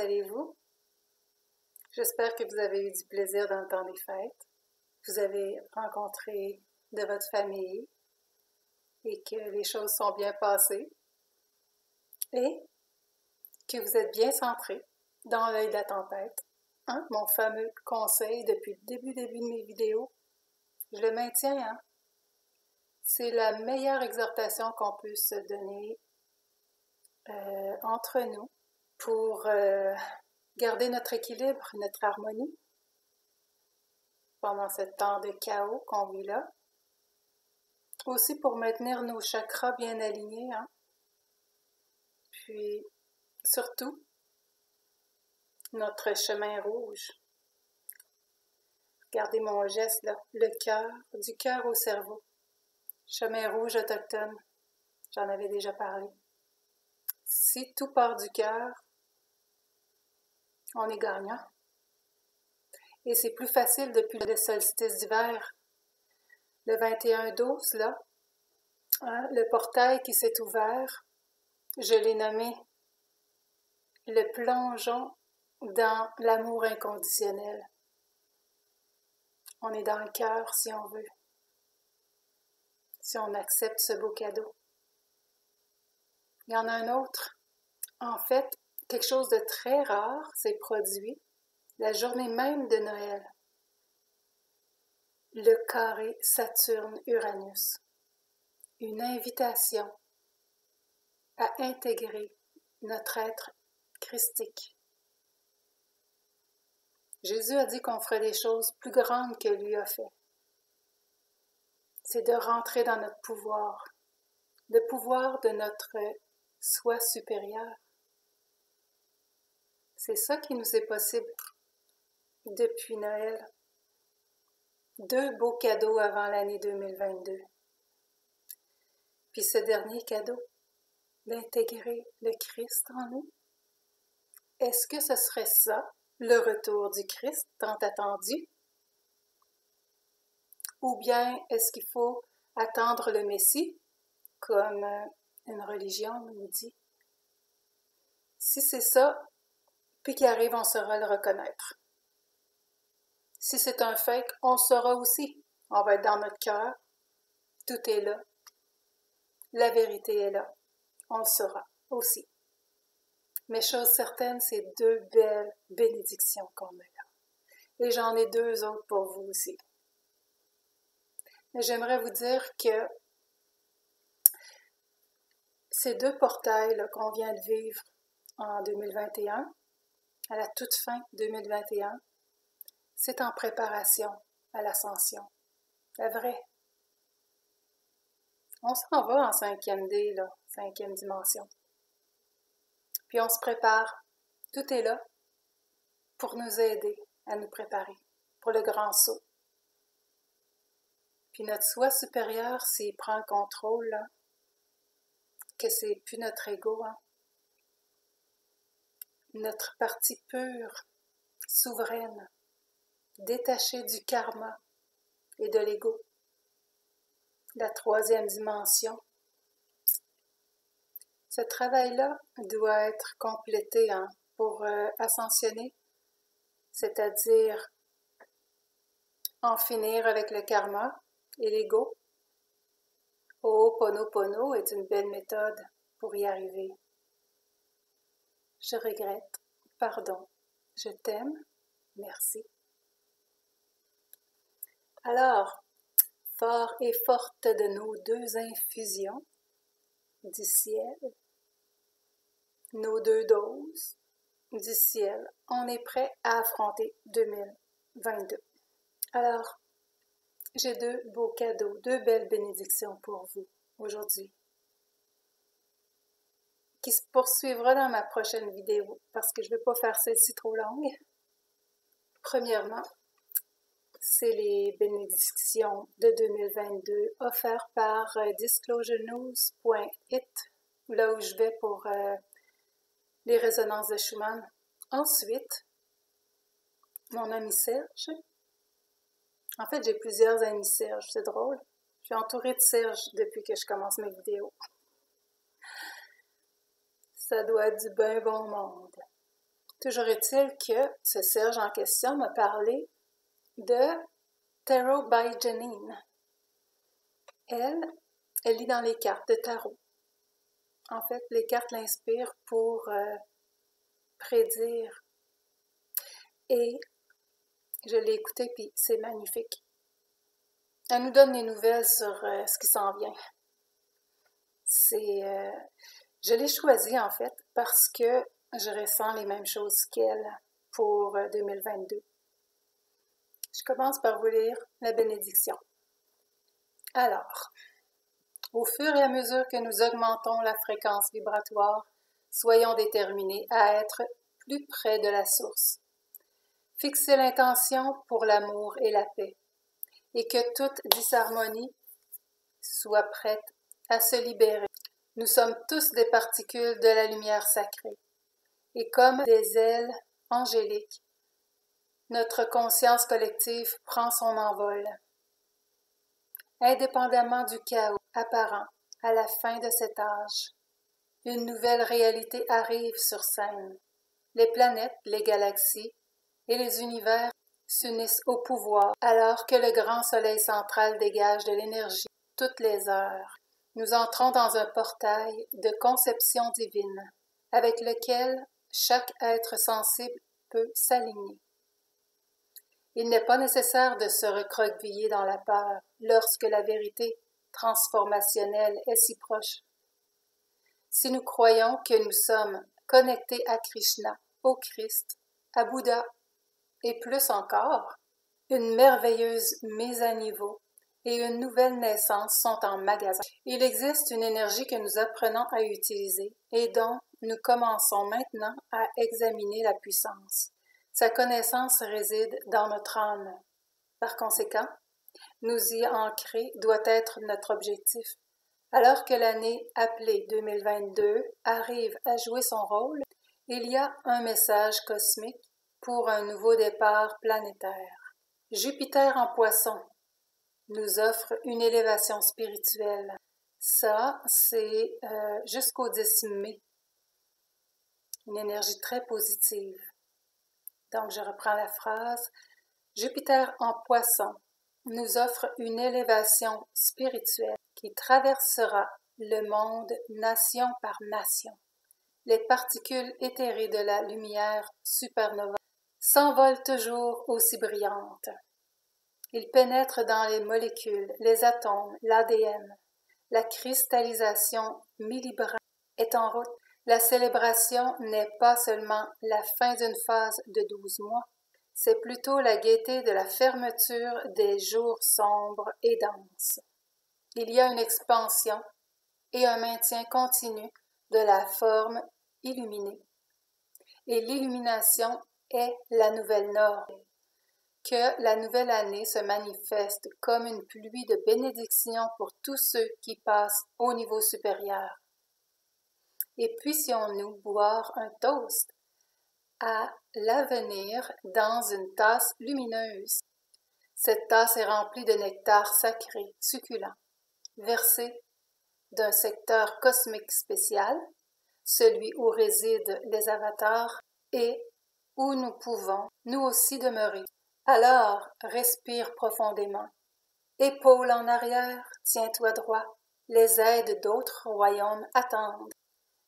allez-vous? J'espère que vous avez eu du plaisir dans le temps des fêtes. Vous avez rencontré de votre famille et que les choses sont bien passées et que vous êtes bien centré dans l'œil de la tempête. Hein? Mon fameux conseil depuis le début de mes vidéos, je le maintiens, hein? C'est la meilleure exhortation qu'on peut se donner entre nous pour garder notre équilibre, notre harmonie pendant ce temps de chaos qu'on vit là. Aussi pour maintenir nos chakras bien alignés, hein? Puis surtout, notre chemin rouge. Regardez mon geste là, le cœur, du cœur au cerveau. Chemin rouge autochtone, j'en avais déjà parlé. Si tout part du cœur, on est gagnant. Et c'est plus facile depuis le solstice d'hiver. Le 21-12, là, hein, le portail qui s'est ouvert, je l'ai nommé le plongeon dans l'amour inconditionnel. On est dans le cœur si on veut, si on accepte ce beau cadeau. Il y en a un autre. En fait, quelque chose de très rare s'est produit la journée même de Noël. Le carré Saturne-Uranus. Une invitation à intégrer notre être christique. Jésus a dit qu'on ferait des choses plus grandes que lui a fait. C'est de rentrer dans notre pouvoir, le pouvoir de notre soi supérieur. C'est ça qui nous est possible depuis Noël. 2 beaux cadeaux avant l'année 2022. Puis ce dernier cadeau, d'intégrer le Christ en nous. Est-ce que ce serait ça, le retour du Christ tant attendu? Ou bien est-ce qu'il faut attendre le Messie, comme une religion nous dit? Si c'est ça, puis qu'il arrive, on saura le reconnaître. Si c'est un fake, on saura aussi. On va être dans notre cœur. Tout est là. La vérité est là. On le saura aussi. Mais chose certaine, c'est 2 belles bénédictions qu'on a là. Et j'en ai 2 autres pour vous aussi. Mais j'aimerais vous dire que ces 2 portails là, qu'on vient de vivre en 2021, à la toute fin 2021, c'est en préparation à l'ascension. La vraie. On s'en va en 5e D, là, 5e dimension. Puis on se prépare. Tout est là pour nous aider à nous préparer pour le grand saut. Puis notre soi supérieur, s'il prend le contrôle, là, que c'est plus notre ego, hein, notre partie pure, souveraine, détachée du karma et de l'ego, la 3e dimension. Ce travail-là doit être complété hein, pour ascensionner, c'est-à-dire en finir avec le karma et l'ego. Ho'oponopono est une belle méthode pour y arriver. Je regrette, pardon, je t'aime, merci. Alors, fort et forte de nos 2 infusions du ciel, nos 2 doses du ciel, on est prêt à affronter 2022. Alors, j'ai 2 beaux cadeaux, 2 belles bénédictions pour vous aujourd'hui, qui se poursuivra dans ma prochaine vidéo, parce que je ne veux pas faire celle-ci trop longue. Premièrement, c'est les bénédictions de 2022 offertes par disclosurenews.it, là où je vais pour les résonances de Schumann. Ensuite, mon ami Serge. En fait, j'ai plusieurs amis Serge, c'est drôle. Je suis entourée de Serge depuis que je commence mes vidéos. Ça doit être du bien bon monde. Toujours est-il que ce Serge en question m'a parlé de Tarot by Janine. Elle lit dans les cartes de tarot. En fait, les cartes l'inspirent pour prédire. Et je l'ai écoutée, puis c'est magnifique. Elle nous donne des nouvelles sur ce qui s'en vient. Je l'ai choisie, en fait, parce que je ressens les mêmes choses qu'elle pour 2022. Je commence par vous lire la bénédiction. Alors, au fur et à mesure que nous augmentons la fréquence vibratoire, soyons déterminés à être plus près de la source. Fixez l'intention pour l'amour et la paix, et que toute disharmonie soit prête à se libérer. Nous sommes tous des particules de la lumière sacrée, et comme des ailes angéliques, notre conscience collective prend son envol. Indépendamment du chaos apparent à la fin de cet âge, une nouvelle réalité arrive sur scène. Les planètes, les galaxies et les univers s'unissent au pouvoir alors que le grand soleil central dégage de l'énergie toutes les heures. Nous entrons dans un portail de conception divine avec lequel chaque être sensible peut s'aligner. Il n'est pas nécessaire de se recroqueviller dans la peur lorsque la vérité transformationnelle est si proche. Si nous croyons que nous sommes connectés à Krishna, au Christ, à Bouddha et plus encore, une merveilleuse mise à niveau et une nouvelle naissance sont en magasin. Il existe une énergie que nous apprenons à utiliser et dont nous commençons maintenant à examiner la puissance. Sa connaissance réside dans notre âme. Par conséquent, nous y ancrer doit être notre objectif. Alors que l'année appelée 2022 arrive à jouer son rôle, il y a un message cosmique pour un nouveau départ planétaire. Jupiter en Poisson nous offre une élévation spirituelle. Ça, c'est jusqu'au 10 mai. Une énergie très positive. Donc, je reprends la phrase. Jupiter en Poisson nous offre une élévation spirituelle qui traversera le monde nation par nation. Les particules éthérées de la lumière supernova s'envolent toujours aussi brillantes. Ils pénètrent dans les molécules, les atomes, l'ADN. La cristallisation millibra est en route. La célébration n'est pas seulement la fin d'une phase de 12 mois, c'est plutôt la gaieté de la fermeture des jours sombres et denses. Il y a une expansion et un maintien continu de la forme illuminée. Et l'illumination est la nouvelle norme. Que la nouvelle année se manifeste comme une pluie de bénédictions pour tous ceux qui passent au niveau supérieur. Et puissions-nous boire un toast à l'avenir dans une tasse lumineuse. Cette tasse est remplie de nectar sacré, succulent, versé d'un secteur cosmique spécial, celui où résident les avatars et où nous pouvons, nous aussi, demeurer. Alors, respire profondément. Épaules en arrière, tiens-toi droit. Les aides d'autres royaumes attendent.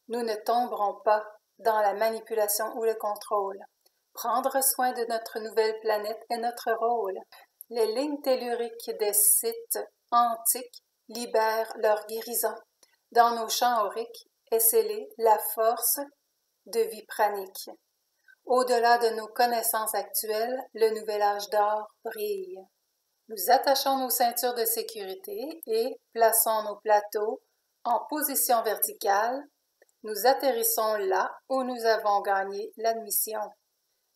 Nous ne tomberons pas dans la manipulation ou le contrôle. Prendre soin de notre nouvelle planète est notre rôle. Les lignes telluriques des sites antiques libèrent leur guérison. Dans nos champs auriques est scellée la force de vie pranique. Au-delà de nos connaissances actuelles, le nouvel âge d'or brille. Nous attachons nos ceintures de sécurité et plaçons nos plateaux en position verticale. Nous atterrissons là où nous avons gagné l'admission.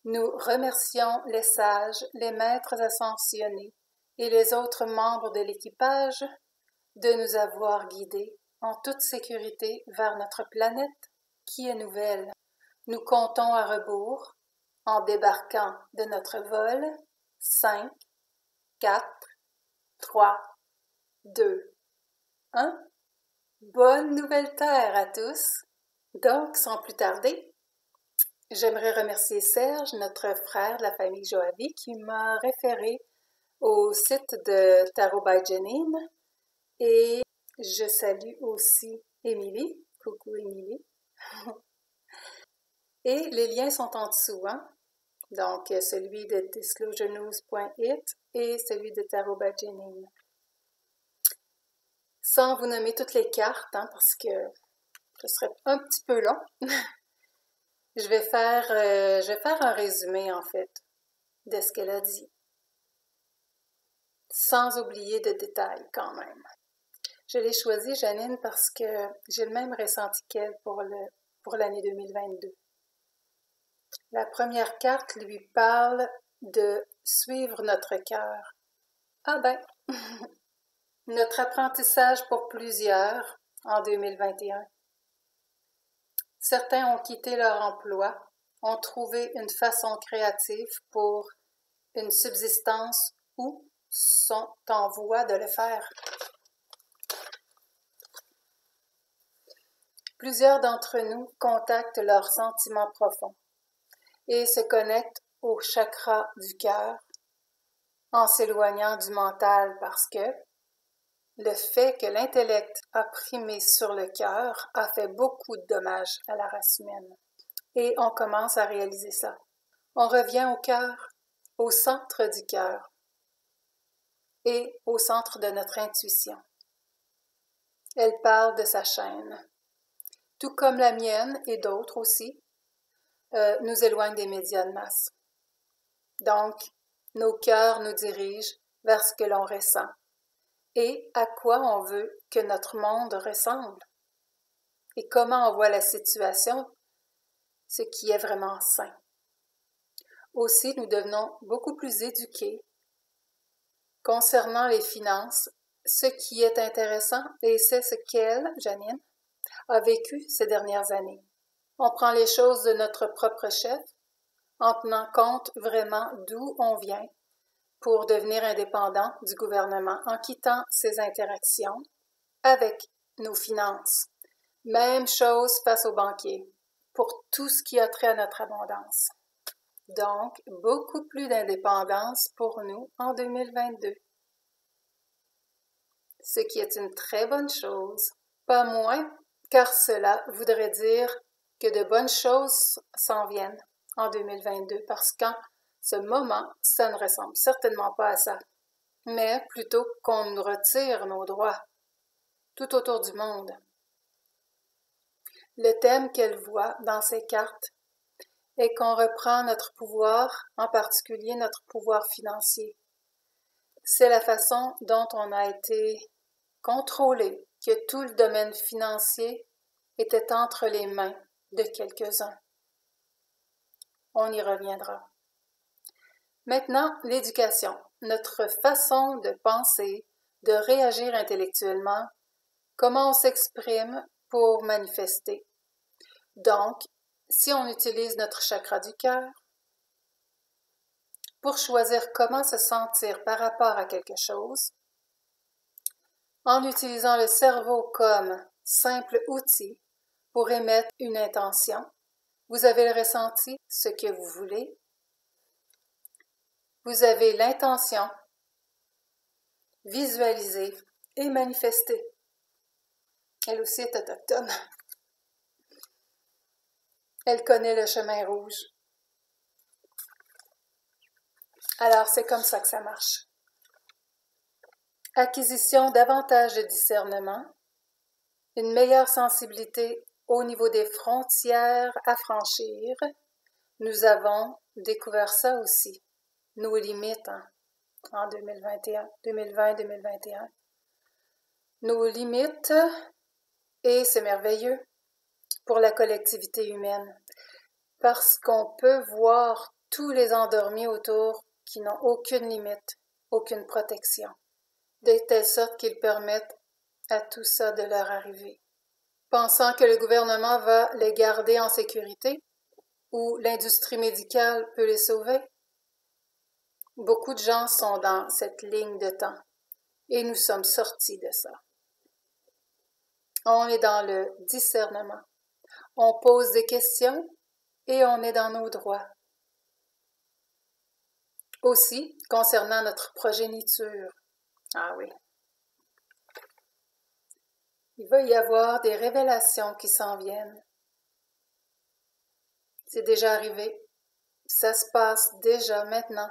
Nous remercions les sages, les maîtres ascensionnés et les autres membres de l'équipage de nous avoir guidés en toute sécurité vers notre planète qui est nouvelle. Nous comptons à rebours en débarquant de notre vol. 5, 4, 3, 2, 1. Bonne nouvelle Terre à tous! Donc, sans plus tarder, j'aimerais remercier Serge, notre frère de la famille Joavi, qui m'a référé au site de Tarot by Janine. Et je salue aussi Émilie. Coucou Émilie. Et les liens sont en dessous, hein? Donc, celui de disclosurenews.it et celui de Tarot by Janine. Sans vous nommer toutes les cartes, hein, parce que ce serait un petit peu long, je vais faire un résumé, en fait, de ce qu'elle a dit, sans oublier de détails quand même. Je l'ai choisie, Janine, parce que j'ai le même ressenti qu'elle pour l'année 2022. La première carte lui parle de suivre notre cœur. Ah ben, notre apprentissage pour plusieurs en 2021. Certains ont quitté leur emploi, ont trouvé une façon créative pour une subsistance ou sont en voie de le faire. Plusieurs d'entre nous contactent leurs sentiments profonds et se connectent au chakra du cœur en s'éloignant du mental parce que le fait que l'intellect a primé sur le cœur a fait beaucoup de dommages à la race humaine. Et on commence à réaliser ça. On revient au cœur, au centre du cœur et au centre de notre intuition. Elle parle de sa chaîne. Tout comme la mienne et d'autres aussi, nous éloignent des médias de masse. Donc, nos cœurs nous dirigent vers ce que l'on ressent et à quoi on veut que notre monde ressemble et comment on voit la situation, ce qui est vraiment sain. Aussi, nous devenons beaucoup plus éduqués concernant les finances, ce qui est intéressant et c'est ce qu'elle, Janine, a vécu ces dernières années. On prend les choses de notre propre chef en tenant compte vraiment d'où on vient pour devenir indépendant du gouvernement en quittant ses interactions avec nos finances. Même chose face aux banquiers pour tout ce qui a trait à notre abondance. Donc, beaucoup plus d'indépendance pour nous en 2022. Ce qui est une très bonne chose, pas moins, car cela voudrait dire que de bonnes choses s'en viennent en 2022, parce qu'en ce moment, ça ne ressemble certainement pas à ça, mais plutôt qu'on nous retire nos droits tout autour du monde. Le thème qu'elle voit dans ces cartes est qu'on reprend notre pouvoir, en particulier notre pouvoir financier. C'est la façon dont on a été contrôlé, que tout le domaine financier était entre les mains de quelques-uns. On y reviendra. Maintenant, l'éducation, notre façon de penser, de réagir intellectuellement, comment on s'exprime pour manifester. Donc, si on utilise notre chakra du cœur pour choisir comment se sentir par rapport à quelque chose, en utilisant le cerveau comme simple outil pour émettre une intention, vous avez le ressenti, ce que vous voulez. Vous avez l'intention, visualiser et manifester. Elle aussi est autochtone. Elle connaît le chemin rouge. Alors, c'est comme ça que ça marche. Acquisition davantage de discernement, une meilleure sensibilité au niveau des frontières à franchir. Nous avons découvert ça aussi, nos limites en 2020-2021. Nos limites, et c'est merveilleux pour la collectivité humaine, parce qu'on peut voir tous les endormis autour qui n'ont aucune limite, aucune protection, de telle sorte qu'ils permettent à tout ça de leur arriver. Pensant que le gouvernement va les garder en sécurité ou l'industrie médicale peut les sauver, beaucoup de gens sont dans cette ligne de temps et nous sommes sortis de ça. On est dans le discernement. On pose des questions et on est dans nos droits. Aussi, concernant notre progéniture, ah oui, il va y avoir des révélations qui s'en viennent. C'est déjà arrivé, ça se passe déjà maintenant,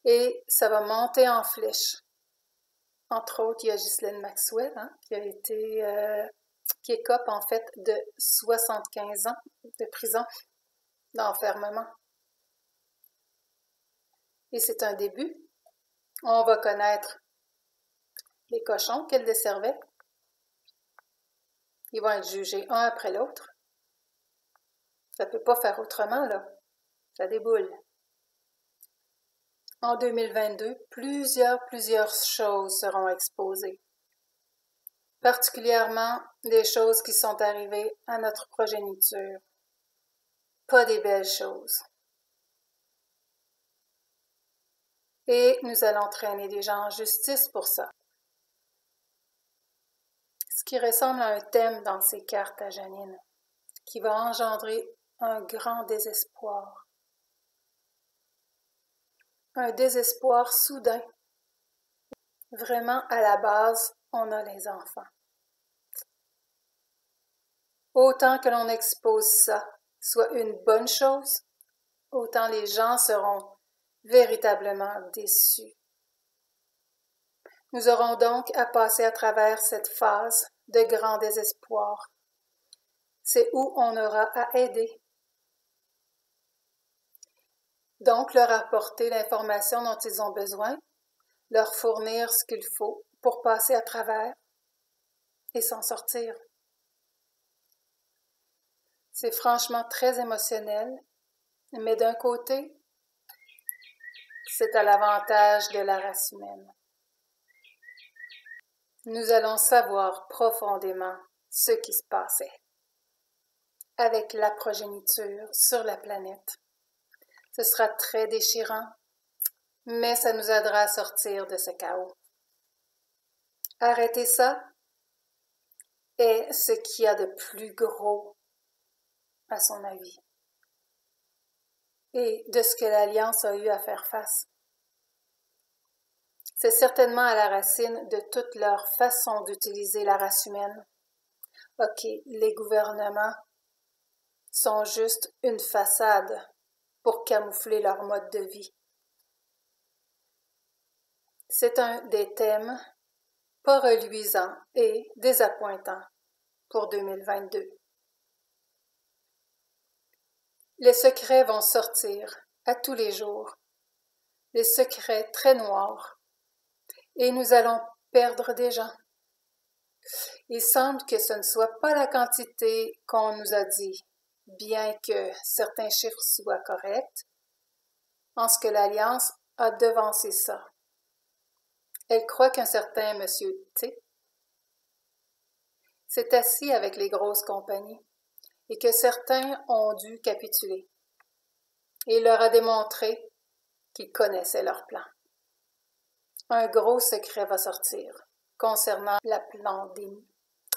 et ça va monter en flèche. Entre autres, il y a Ghislaine Maxwell, qui écope en fait de 75 ans de prison, d'enfermement. Et c'est un début. On va connaître les cochons qu'elle desservait. Ils vont être jugés un après l'autre. Ça ne peut pas faire autrement, là. Ça déboule. En 2022, plusieurs choses seront exposées. Particulièrement des choses qui sont arrivées à notre progéniture. Pas des belles choses. Et nous allons traîner des gens en justice pour ça. Ce qui ressemble à un thème dans ces cartes à Janine, qui va engendrer un grand désespoir. Un désespoir soudain. Vraiment, à la base, on a les enfants. Autant que l'on expose ça soit une bonne chose, autant les gens seront véritablement déçus. Nous aurons donc à passer à travers cette phase de grand désespoir. C'est où on aura à aider. Donc, leur apporter l'information dont ils ont besoin, leur fournir ce qu'il faut pour passer à travers et s'en sortir. C'est franchement très émotionnel, mais d'un côté, c'est à l'avantage de la race humaine. Nous allons savoir profondément ce qui se passait avec la progéniture sur la planète. Ce sera très déchirant, mais ça nous aidera à sortir de ce chaos. Arrêter ça est ce qu'il y a de plus gros, à son avis, et de ce que l'Alliance a eu à faire face. C'est certainement à la racine de toute leur façon d'utiliser la race humaine. OK, les gouvernements sont juste une façade pour camoufler leur mode de vie. C'est un des thèmes pas reluisants et désappointants pour 2022. Les secrets vont sortir à tous les jours, des secrets très noirs, et nous allons perdre des gens. Il semble que ce ne soit pas la quantité qu'on nous a dit, bien que certains chiffres soient corrects, en ce que l'Alliance a devancé ça. Elle croit qu'un certain monsieur T s'est assis avec les grosses compagnies et que certains ont dû capituler. Et il leur a démontré qu'ils connaissaient leur plan. Un gros secret va sortir concernant la pandémie.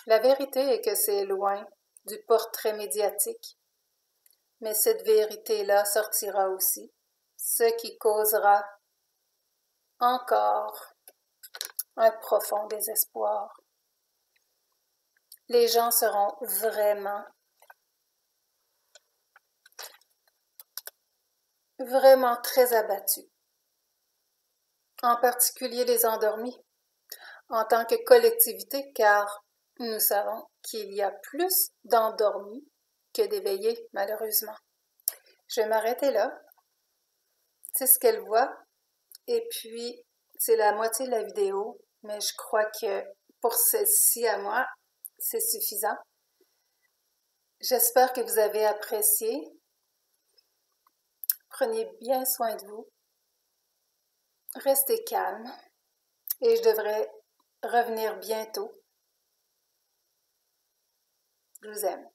La vérité est que c'est loin du portrait médiatique, mais cette vérité-là sortira aussi, ce qui causera encore un profond désespoir. Les gens seront vraiment très abattus, en particulier les endormis, en tant que collectivité, car nous savons qu'il y a plus d'endormis que d'éveillés, malheureusement. Je vais m'arrêter là. C'est ce qu'elle voit, et puis c'est la moitié de la vidéo, mais je crois que pour celle-ci à moi, c'est suffisant. J'espère que vous avez apprécié. Prenez bien soin de vous. Restez calme et je devrais revenir bientôt. Je vous aime.